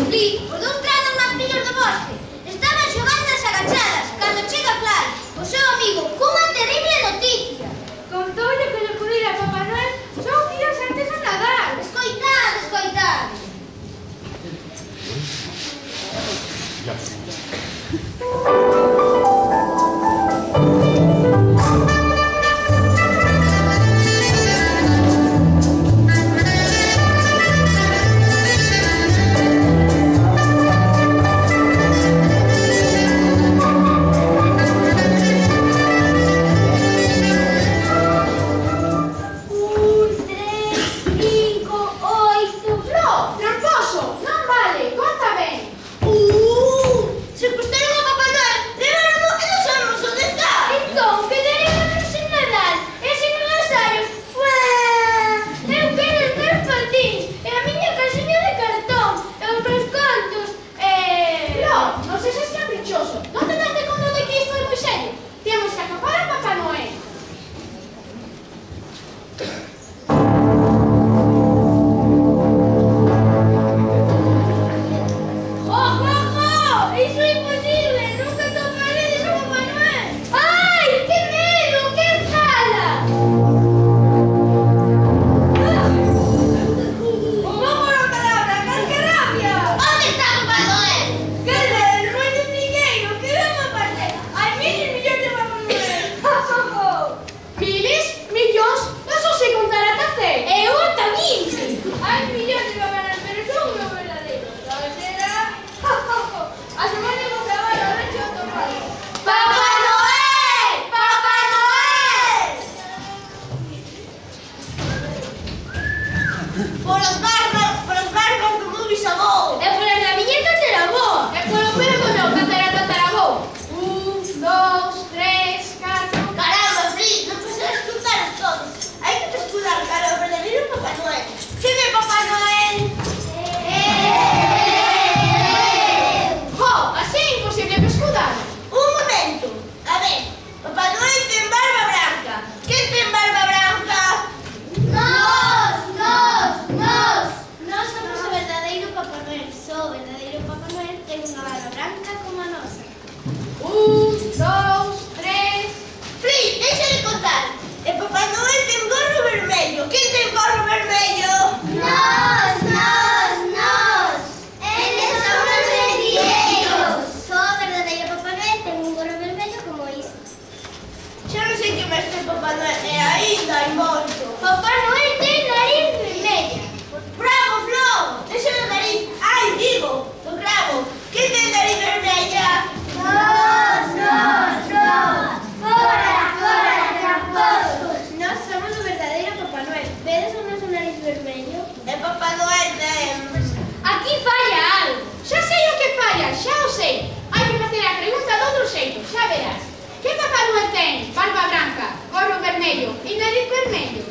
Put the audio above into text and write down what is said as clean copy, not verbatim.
Fli, por dun trano nas pillos do bosque. Estaban xogando as agachadas, cando chega Fly, o seu amigo, cunha terrible noticia. Contoulle que lle pudira a Papá Noel só uns días antes do Nadal. Escoitade, escoitade. Aquí falla algo. Xa sei o que falla, xa o sei. Hai que facer a pregunta de outro xeito, xa verás. Que Papá Noel ten barba branca, gorro vermello e nariz vermello?